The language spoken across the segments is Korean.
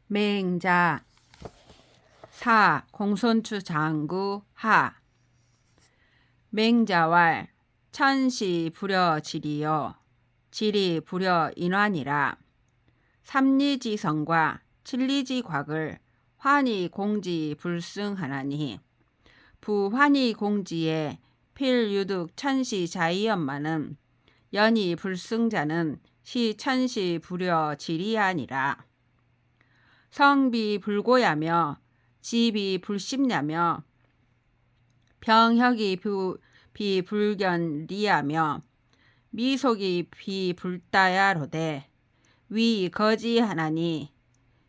맹자 사 공손추 장구 하 맹자왈 천시 불여 지리요 지리 불여 인환이라 삼리지성과 칠리지곽을 환희 공지 불승하나니 부환희 공지에 필유득 천시 자이언마는 연희 불승자는 시 천시 불여 지리하니라. 성비 불고야며 지비 불십냐며 병혁이 비불견리하며 미속이 비불다야로되 위 거지하나니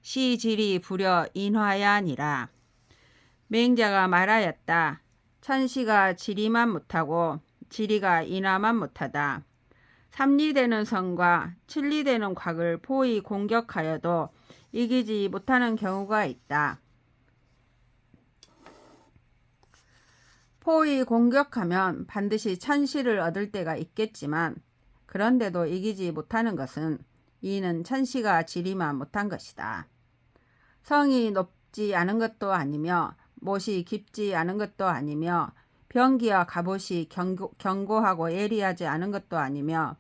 시지리 불여 인화야니라. 맹자가 말하였다. 천시가 지리만 못하고 지리가 인화만 못하다. 삼리되는 성과 칠리되는 곽을 포위 공격하여도 이기지 못하는 경우가 있다. 포위 공격하면 반드시 천시를 얻을 때가 있겠지만 그런데도 이기지 못하는 것은 이는 천시가 지리만 못한 것이다. 성이 높지 않은 것도 아니며 못이 깊지 않은 것도 아니며 병기와 갑옷이 견고하고 예리하지 않은 것도 아니며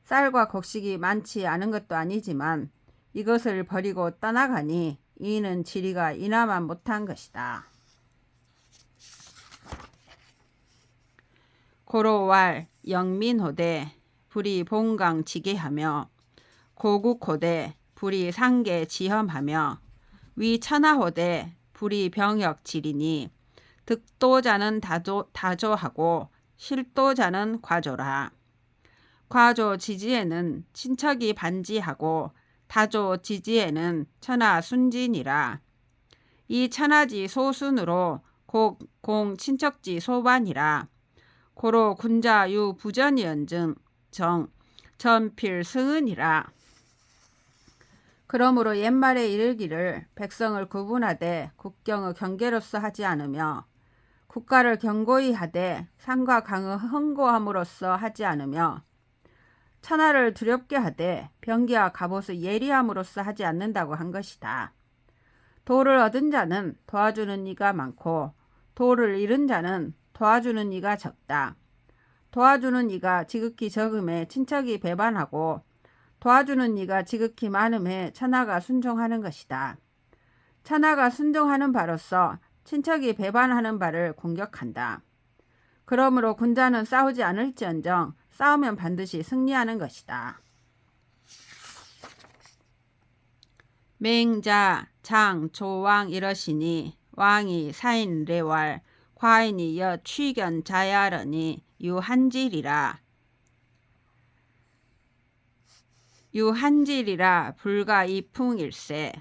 쌀과 곡식이 많지 않은 것도 아니지만 이것을 버리고 떠나가니 이는 지리가 인하만 못한 것이다. 고로왈 영민호대 불이 봉강 지게하며 고국호대 불이 상계 지험하며 위천하호대 불이 병역 지리니 득도자는 다조하고 실도자는 과조라. 과조 지지에는 친척이 반지하고 다조 지지에는 천하 순진이라. 이 천하지 소순으로 공 친척지 소반이라. 고로 군자 유 부전이언증 정 전필 승은이라. 그러므로 옛말에 이르기를 백성을 구분하되 국경의 경계로서 하지 않으며 국가를 견고히 하되 산과 강의 흥고함으로써 하지 않으며 천하를 두렵게 하되 병기와 갑옷을 예리함으로써 하지 않는다고 한 것이다. 도를 얻은 자는 도와주는 이가 많고 도를 잃은 자는 도와주는 이가 적다. 도와주는 이가 지극히 적음에 친척이 배반하고 도와주는 이가 지극히 많음에 천하가 순종하는 것이다. 천하가 순종하는 바로서 친척이 배반하는 바를 공격한다. 그러므로 군자는 싸우지 않을지언정 싸우면 반드시 승리하는 것이다. 맹자 장 조왕 이러시니 왕이 사인례왈 과인이 여 취견 자야러니 유한질이라. 유한질이라 불가 이풍일세.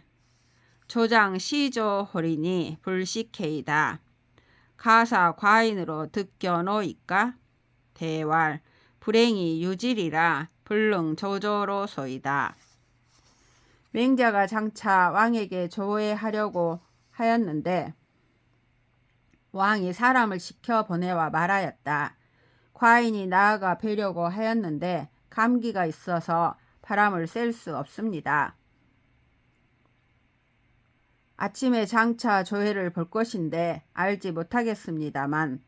조장 시조호리니 불식해이다. 가사 과인으로 득견오이까? 대왈 불행이 유질이라 불능 조조로소이다. 맹자가 장차 왕에게 조회하려고 하였는데 왕이 사람을 시켜 보내와 말하였다. 과인이 나아가 뵈려고 하였는데 감기가 있어서 바람을 쐴 수 없습니다. 아침에 장차 조회를 볼 것인데 알지 못하겠습니다만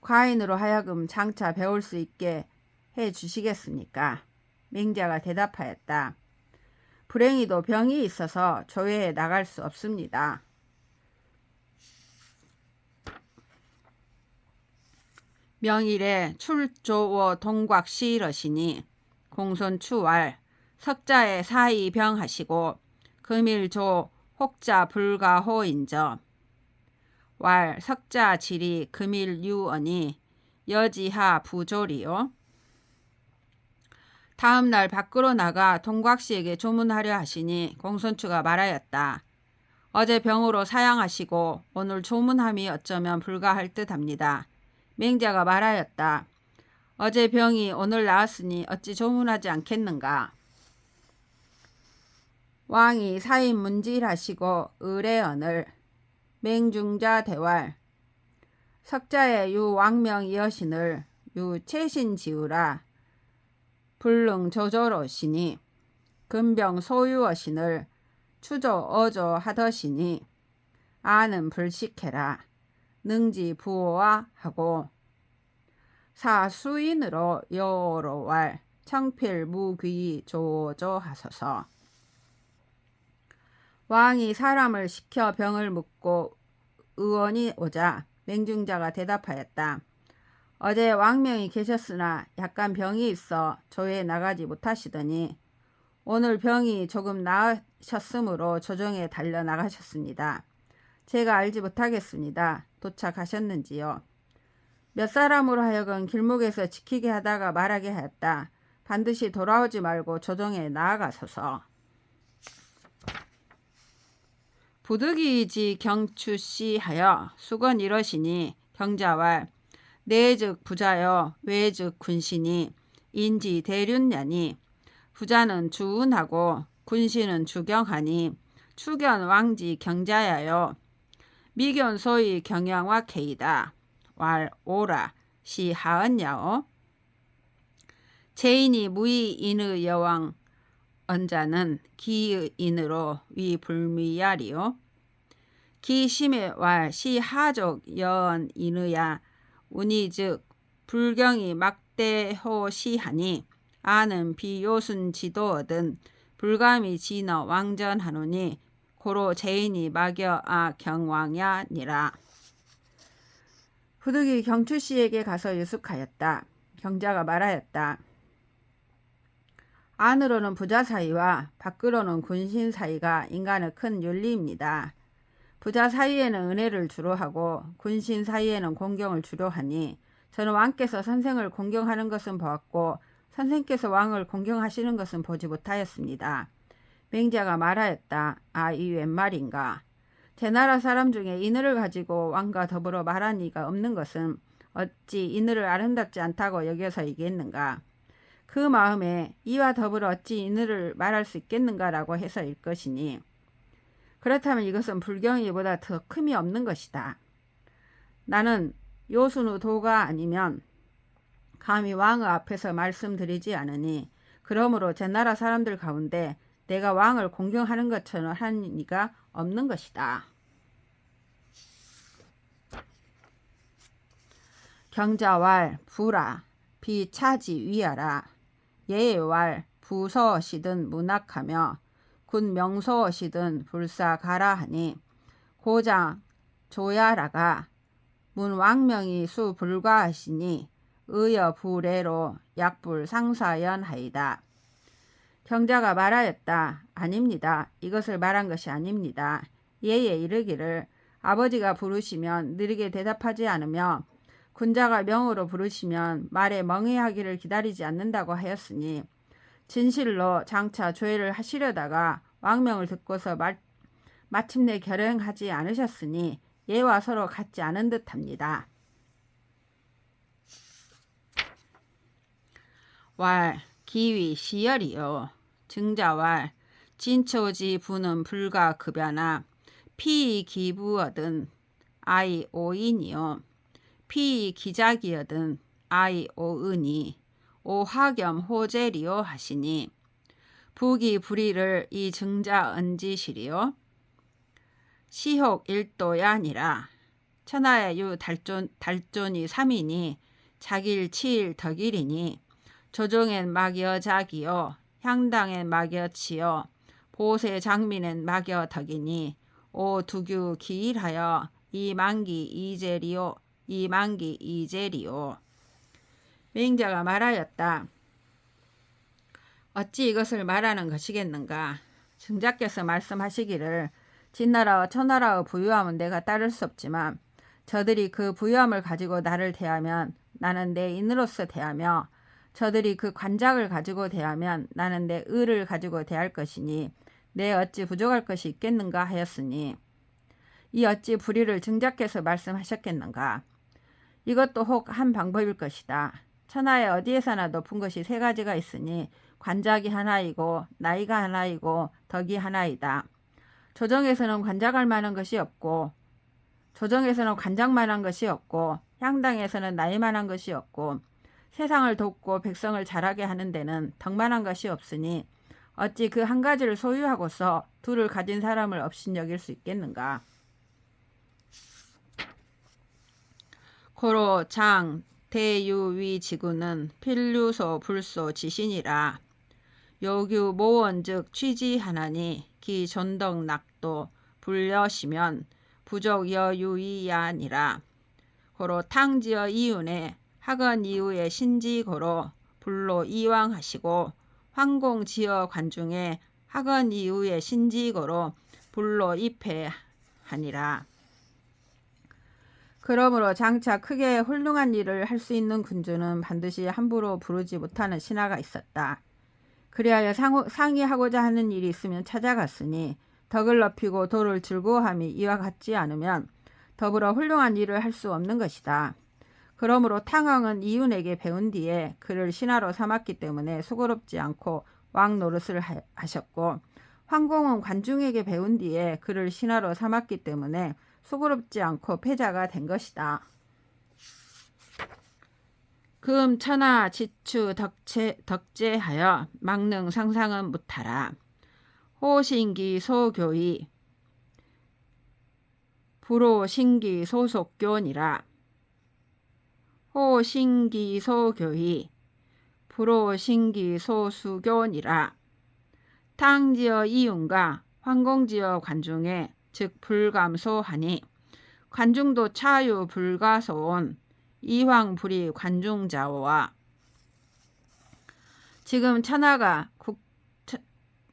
과인으로 하여금 장차 배울 수 있게 해 주시겠습니까? 맹자가 대답하였다. 불행히도 병이 있어서 조회에 나갈 수 없습니다. 명일에 출조워 동곽시러시니 공손추왈 석자에 사이병하시고 금일조 혹자 불가호인저 왈 석자 지리 금일유언이 여지하 부조리요. 다음날 밖으로 나가 동곽씨에게 조문하려 하시니 공손추가 말하였다. 어제 병으로 사양하시고 오늘 조문함이 어쩌면 불가할 듯합니다. 맹자가 말하였다. 어제 병이 오늘 나았으니 어찌 조문하지 않겠는가. 왕이 사인 문질하시고 의례언을 맹중자 대왈 석자의 유 왕명 이어신을 유 채신 지우라 불능 조조로시니 금병 소유어신을 추조 어조 하더시니 아는 불식해라 능지 부호와 하고 사수인으로 여로왈 청필 무귀 조조하소서. 왕이 사람을 시켜 병을 묻고 의원이 오자 맹중자가 대답하였다. 어제 왕명이 계셨으나 약간 병이 있어 조에 나가지 못하시더니 오늘 병이 조금 나으셨으므로 조정에 달려 나가셨습니다. 제가 알지 못하겠습니다. 도착하셨는지요? 몇 사람으로 하여금 길목에서 지키게 하다가 말하게 하였다. 반드시 돌아오지 말고 조정에 나아가소서. 부득이지 경추씨 하여 수건 이러시니 경자왈 내즉 부자여 외즉 군신이 인지 대륜냐니 부자는 주운하고 군신은 주경하니 추견 왕지 경자야요 미견 소위 경영와 케이다 왈 오라 시 하은야오 제인이 무의 인의 여왕 언자는 기의 인으로 위 불미야리요 기심의 왈 시 하족 여언 인의야 운이 즉 불경이 막대호 시하니 아는 비요순 지도 얻은 불감이 진어 왕전하노니 고로 제인이 막여 아 경왕야니라. 부득이 경추씨에게 가서 유숙하였다. 경자가 말하였다. 안으로는 부자 사이와 밖으로는 군신 사이가 인간의 큰 윤리입니다. 부자 사이에는 은혜를 주로 하고 군신 사이에는 공경을 주로 하니 저는 왕께서 선생을 공경하는 것은 보았고 선생께서 왕을 공경하시는 것은 보지 못하였습니다. 맹자가 말하였다. 아, 이 웬 말인가? 제 나라 사람 중에 인의를 가지고 왕과 더불어 말한 이가 없는 것은 어찌 인의를 아름답지 않다고 여겨서이겠는가? 그 마음에 이와 더불어 어찌 인의를 말할 수 있겠는가라고 해서일 것이니 그렇다면 이것은 불경이보다 더 큼이 없는 것이다. 나는 요순의 도가 아니면 감히 왕의 앞에서 말씀드리지 않으니 그러므로 제 나라 사람들 가운데 내가 왕을 공경하는 것처럼 하는 이가 없는 것이다. 경자왈 부라 비차지 위하라 예왈 부서시든 문학하며 군 명소시든 불사가라 하니 고장 조야라가 문 왕명이 수 불가하시니 의여 부례로 약불 상사연하이다. 경자가 말하였다. 아닙니다. 이것을 말한 것이 아닙니다. 예에 이르기를 아버지가 부르시면 느리게 대답하지 않으며 군자가 명으로 부르시면 말에 멍해하기를 기다리지 않는다고 하였으니 진실로 장차 조회를 하시려다가 왕명을 듣고서 마침내 결행하지 않으셨으니 예와 서로 같지 않은 듯합니다. 왈 기위 시열이요 증자왈 진초지 부는 불가 급여나 피이 기부어든 아이 오인이요 피이 기작이어든 아이 오은이 오화겸 호재리요 하시니 부기 불의를 이 증자 언지시리요 시혹 일도야니라 천하의 유 달존이 3이니 자길 치일 덕일이니 조정엔 막여 자기요 향당엔 막여 치요 보세 장민엔 막여 덕이니 오 두규 기일하여 이만기 이제리요 이만기 이제리요 맹자가 말하였다. 어찌 이것을 말하는 것이겠는가? 증자께서 말씀하시기를 진나라와 천나라의 부유함은 내가 따를 수 없지만 저들이 그 부유함을 가지고 나를 대하면 나는 내 인으로서 대하며 저들이 그 관작을 가지고 대하면 나는 내 의를 가지고 대할 것이니 내 어찌 부족할 것이 있겠는가 하였으니 이 어찌 불의를 증자께서 말씀하셨겠는가? 이것도 혹 한 방법일 것이다. 천하에 어디에서나 높은 것이 3가지가 있으니 관작이 하나이고 나이가 하나이고 덕이 하나이다. 조정에서는 관작할 만한 것이 없고 조정에서는 관작만한 것이 없고 향당에서는 나이만한 것이 없고 세상을 돕고 백성을 자라게 하는 데는 덕만한 것이 없으니 어찌 그 한 가지를 소유하고서 둘을 가진 사람을 업신여길 수 있겠는가. 고로 장 대유위 지구는 필류소 불소 지신이라. 요규 모원 즉 취지하나니 기 존덕 낙도 불려시면 부족 여유이야니라. 고로 탕지어 이윤에 학원 이후에 신지고로 불로 이왕하시고 황공지어 관중에 학원 이후에 신지고로 불로 입회하니라. 그러므로 장차 크게 훌륭한 일을 할 수 있는 군주는 반드시 함부로 부르지 못하는 신하가 있었다. 그리하여 상의하고자 하는 일이 있으면 찾아갔으니 덕을 높이고 도를 즐거워함이 이와 같지 않으면 더불어 훌륭한 일을 할 수 없는 것이다. 그러므로 탕왕은 이윤에게 배운 뒤에 그를 신하로 삼았기 때문에 수고롭지 않고 왕 노릇을 하셨고, 황공은 관중에게 배운 뒤에 그를 신하로 삼았기 때문에 수고롭지 않고 패자가 된 것이다. 금 천하 지추 덕제하여 막능 상상은 못하라. 호신기 소교이 불호신기 소속교니라. 호신기 소교이 불호신기 소수교니라. 탕지어 이윤과 황공지어 관중에 즉 불감소하니 관중도 차유 불가소온 이황불이 관중자오와. 지금 천하가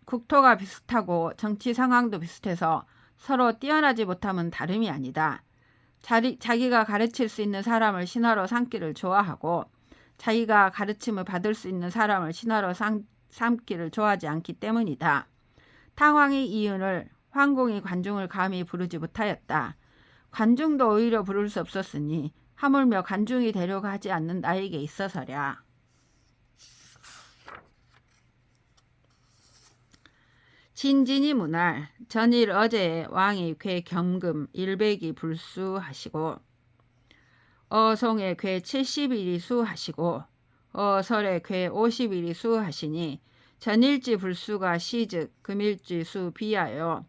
국토가 비슷하고 정치 상황도 비슷해서 서로 뛰어나지 못함은 다름이 아니다. 자기가 가르칠 수 있는 사람을 신하로 삼기를 좋아하고 자기가 가르침을 받을 수 있는 사람을 신하로 삼기를 좋아하지 않기 때문이다. 탕왕이 이윤을, 황공이 관중을 감히 부르지 못하였다. 관중도 오히려 부를 수 없었으니 하물며 관중이 되려고 하지 않는 나에게 있어서랴. 진진이 문할 전일 어제에 왕이 괴 겸금 100이 불수하시고 어송에 괴 70일이 수하시고 어설에 괴 50일이 수하시니 전일지 불수가 시즉 금일지 수 비하여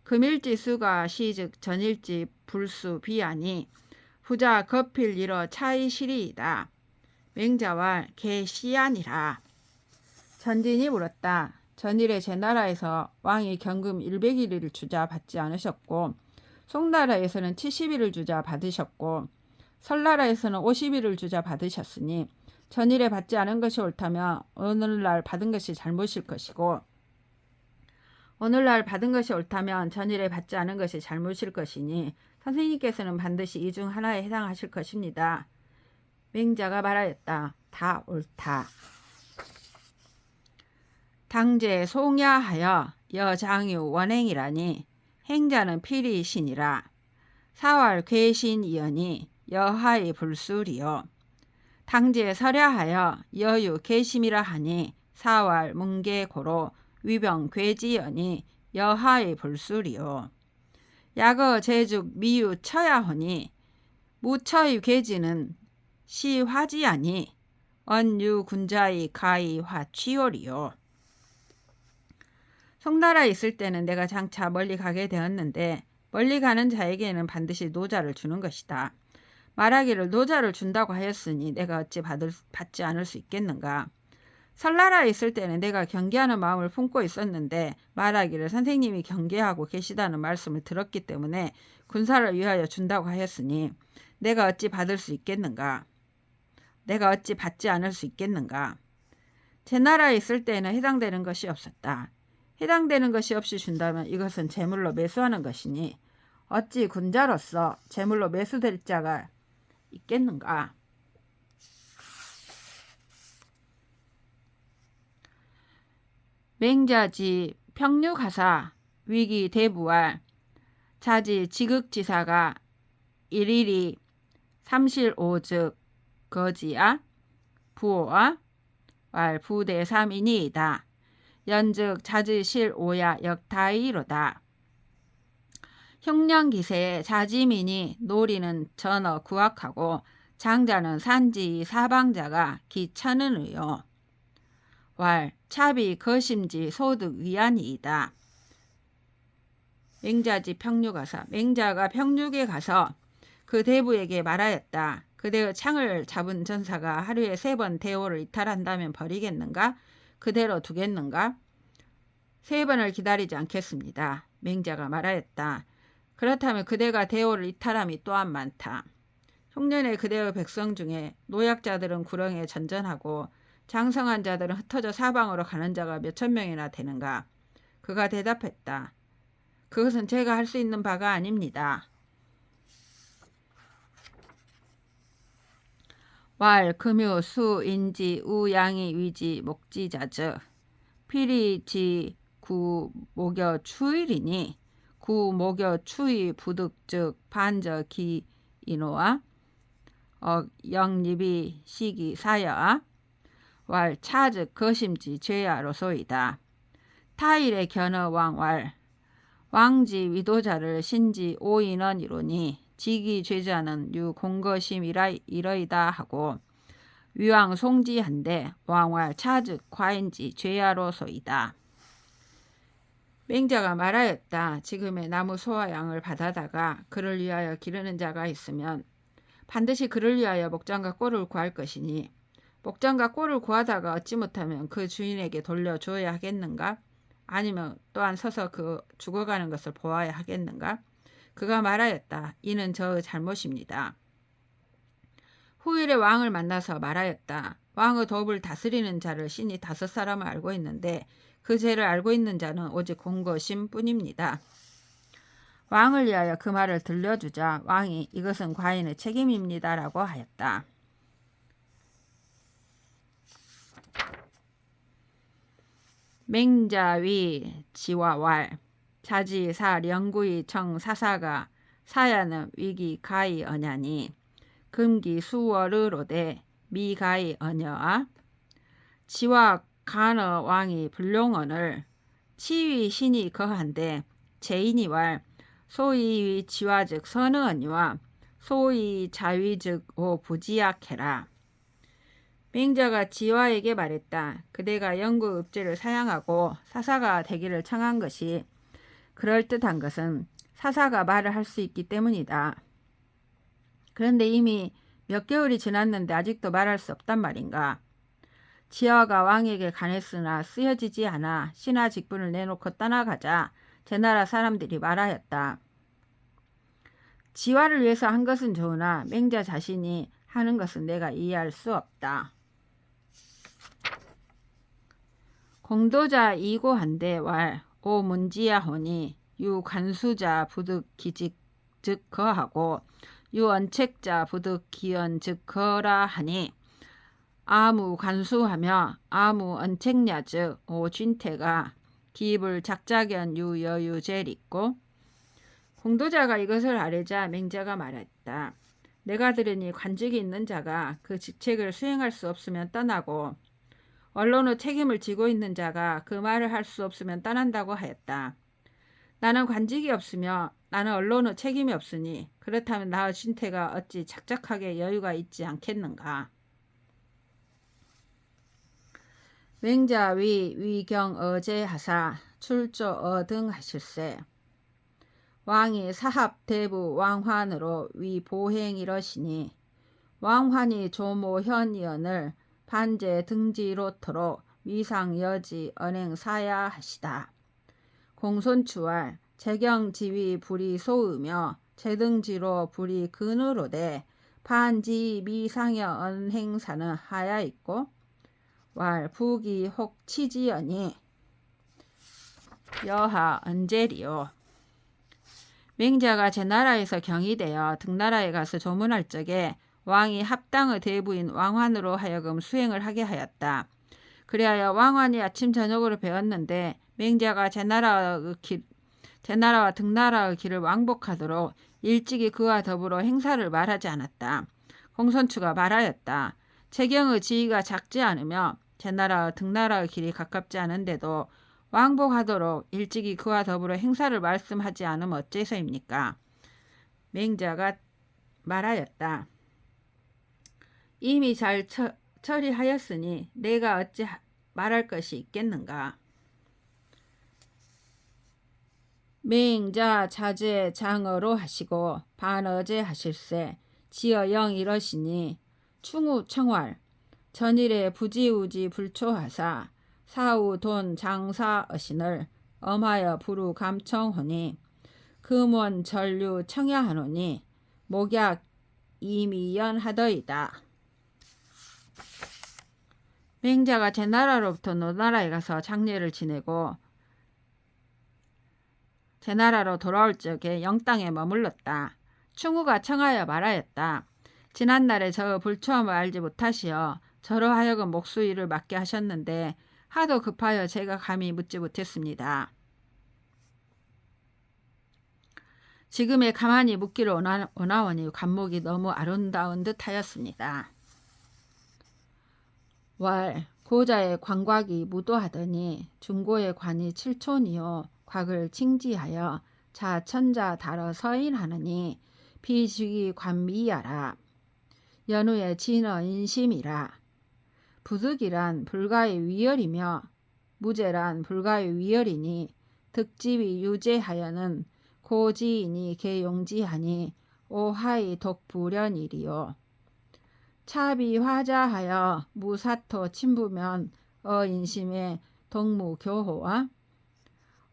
금일지 수가 시즉 전일지 불수 비하니 부자 거필 이러 차이 실이이다. 맹자왈 개시아니라. 전진이 물었다. 전일에 제 나라에서 왕이 경금 100일을 주자 받지 않으셨고 송나라에서는 70일을 주자 받으셨고 설나라에서는 50일을 주자 받으셨으니 전일에 받지 않은 것이 옳다면 오늘날 받은 것이 잘못일 것이고 오늘날 받은 것이 옳다면 전일에 받지 않은 것이 잘못일 것이니 선생님께서는 반드시 이 중 하나에 해당하실 것입니다. 맹자가 말하였다. 다 옳다. 당제 송야하여 여장유 원행이라니 행자는 필이신이라. 사월 괴신이여니 여하의 불술이요. 당제 설야하여 여유 계심이라 하니 사월 문계고로 위병 괴지여니 여하의 불술이요. 야거 제죽 미유 처야하니 무처의 괴지는 시화지하니 언유 군자의 가의 화취요리요. 송나라에 있을 때는 내가 장차 멀리 가게 되었는데 멀리 가는 자에게는 반드시 노자를 주는 것이다. 말하기를 노자를 준다고 하였으니 내가 어찌 받지 않을 수 있겠는가. 설나라에 있을 때는 내가 경계하는 마음을 품고 있었는데 말하기를 선생님이 경계하고 계시다는 말씀을 들었기 때문에 군사를 위하여 준다고 하였으니 내가 어찌 받을 수 있겠는가. 내가 어찌 받지 않을 수 있겠는가. 제 나라에 있을 때에는 해당되는 것이 없었다. 해당되는 것이 없이 준다면 이것은 제물로 매수하는 것이니 어찌 군자로서 제물로 매수될 자가 있겠는가. 맹자지 평류가사 위기 대부활 자지 지극지사가 일일이 삼실오즉 거지야 부오와 왈 부대삼이니이다. 연즉 자지실 오야 역다이로다. 흉령기세에 자지민이 노리는 전어 구악하고 장자는 산지 사방자가 기천은의요. 왈 차비 거심지 소득 위안이이다. 맹자지 평류가서 맹자가 평육에 가서 그 대부에게 말하였다. 그대의 창을 잡은 전사가 하루에 3번 대오를 이탈한다면 버리겠는가? 그대로 두겠는가? 3번을 기다리지 않겠습니다. 맹자가 말하였다. 그렇다면 그대가 대오를 이탈함이 또한 많다. 흉년에 그대의 백성 중에 노약자들은 구렁에 전전하고 장성한 자들은 흩어져 사방으로 가는 자가 몇천 명이나 되는가? 그가 대답했다. 그것은 제가 할 수 있는 바가 아닙니다. 왈, 금유, 수, 인지, 우, 양이, 위지, 목지, 자즈. 필이, 지, 구, 목여, 추일이니 구, 목여, 추이, 부득, 즉, 반저, 기, 인호와 영립이, 시기, 사여. 왈, 차, 즉, 거심지, 죄야로소이다. 타일의 견어 왕왈. 왕지 위도자를 신지 오인원 이로니 지기 죄자는 유 공거심이라 이러이다 하고 위왕 송지한데 왕왈 차즉 과인지 죄야로소이다. 맹자가 말하였다. 지금의 나무 소와 양을 받아다가 그를 위하여 기르는 자가 있으면 반드시 그를 위하여 목장과 꼴을 구할 것이니 목장과 꼴을 구하다가 얻지 못하면 그 주인에게 돌려주어야 하겠는가? 아니면 또한 서서 그 죽어가는 것을 보아야 하겠는가? 그가 말하였다. 이는 저의 잘못입니다. 후일에 왕을 만나서 말하였다. 왕의 덕을 다스리는 자를 신이 5사람을 알고 있는데 그 죄를 알고 있는 자는 오직 공거심 뿐입니다. 왕을 위하여 그 말을 들려주자 왕이 이것은 과인의 책임입니다 라고 하였다. 맹자위 지와왈 자지사 령구이 청 사사가 사야는 위기 가이 언야니 금기 수월으로되 미가이 언여아 지와 간어 왕이 불룡언을 치위 신이 거한데 제인이왈 소위 지와즉 선의언이와 소위 자위즉 오 부지약해라. 맹자가 지화에게 말했다. 그대가 영구 읍제를 사양하고 사사가 되기를 청한 것이 그럴듯한 것은 사사가 말을 할 수 있기 때문이다. 그런데 이미 몇 개월이 지났는데 아직도 말할 수 없단 말인가. 지화가 왕에게 간했으나 쓰여지지 않아 신하 직분을 내놓고 떠나가자 제나라 사람들이 말하였다. 지화를 위해서 한 것은 좋으나 맹자 자신이 하는 것은 내가 이해할 수 없다. 공도자 이고한데 왈 오 문지야 호니 유 간수자 부득 기직 즉 거하고 유 언책자 부득 기언 즉 거라 하니 아무 간수하며 아무 언책냐 즉 오 쥔태가 기입을 작작연 유 여유 젤 있고. 공도자가 이것을 아뢰자 맹자가 말했다. 내가 들으니 관직이 있는 자가 그 직책을 수행할 수 없으면 떠나고 언론의 책임을 지고 있는 자가 그 말을 할 수 없으면 떠난다고 하였다. 나는 관직이 없으며 나는 언론의 책임이 없으니 그렇다면 나의 신태가 어찌 착착하게 여유가 있지 않겠는가. 맹자위 위경 어제하사 출조 어등 하실세. 왕이 사합 대부 왕환으로 위 보행 이러시니 왕환이 조모현이언을 반제 등지로토록 위상여지 언행사야 하시다. 공손추왈 재경지위 불이 소으며 제등지로 불이 근으로되 반지 미상여 언행사는 하야 있고 왈 부기 혹 치지언이 여하 언제리요. 맹자가 제나라에서 경이되어 등나라에 가서 조문할 적에 왕이 합당의 대부인 왕환으로 하여금 수행을 하게 하였다. 그리하여 왕환이 아침 저녁으로 배웠는데 맹자가 제나라와 등나라의 길을 왕복하도록 일찍이 그와 더불어 행사를 말하지 않았다. 공손추가 말하였다. 재경의 지위가 작지 않으며 제나라와 등나라의 길이 가깝지 않은데도 왕복하도록 일찍이 그와 더불어 행사를 말씀하지 않으면 어째서입니까? 맹자가 말하였다. 이미 잘 처리하였으니 내가 어찌 말할 것이 있겠는가. 맹자 자제 장어로 하시고 반어제 하실세 지어 영 이러시니 충우 청활 전일에 부지우지 불초하사 사우 돈 장사 어신을 엄하여 부루 감청하니 금원 전류 청야하노니 목약 이미연하더이다. 맹자가 제 나라로부터 노나라에 가서 장례를 지내고 제 나라로 돌아올 적에 영땅에 머물렀다. 충우가 청하여 말하였다. 지난날에 저 불초함을 알지 못하시어 저로 하여금 목수일을 맡게 하셨는데 하도 급하여 제가 감히 묻지 못했습니다. 지금에 가만히 묻기를 원하오니 관목이 너무 아름다운 듯 하였습니다. 왈 고자의 관곽이 무도하더니 중고의 관이 7촌이요 곽을 칭지하여 자천자 달어 서인하느니 비주기 관미야라. 연후에 진어 인심이라. 부득이란 불가의 위열이며 무제란 불가의 위열이니 득집이 유제하여는 고지인이 개용지하니 오하이 독불연이리요. 차비 화자하여 무사토 침부면 어인심의 동무교호와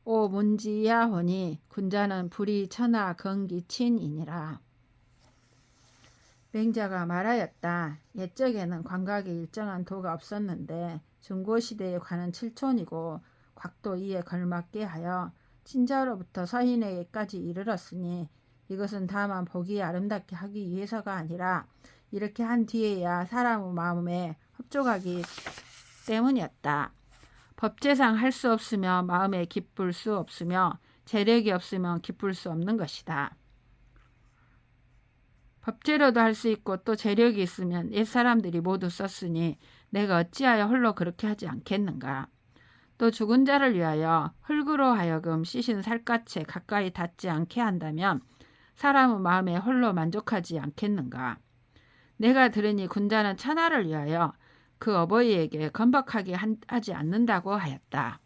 오 문지야호니 군자는 불이 천하 건기친이니라. 맹자가 말하였다. 옛적에는 관곽에 일정한 도가 없었는데 중고시대의 관은 7촌이고 곽도 이에 걸맞게 하여 친자로부터 서인에게까지 이르렀으니 이것은 다만 보기 아름답게 하기 위해서가 아니라 이렇게 한 뒤에야 사람의 마음에 협조하기 때문이었다. 법제상 할 수 없으며 마음에 기쁠 수 없으며 재력이 없으면 기쁠 수 없는 것이다. 법제로도 할 수 있고 또 재력이 있으면 옛 사람들이 모두 썼으니 내가 어찌하여 홀로 그렇게 하지 않겠는가. 또 죽은 자를 위하여 흙으로 하여금 씻은 살갗에 가까이 닿지 않게 한다면 사람의 마음에 홀로 만족하지 않겠는가. 내가 들으니 군자는 천하를 위하여 그 어버이에게 건박하게 하지 않는다고 하였다.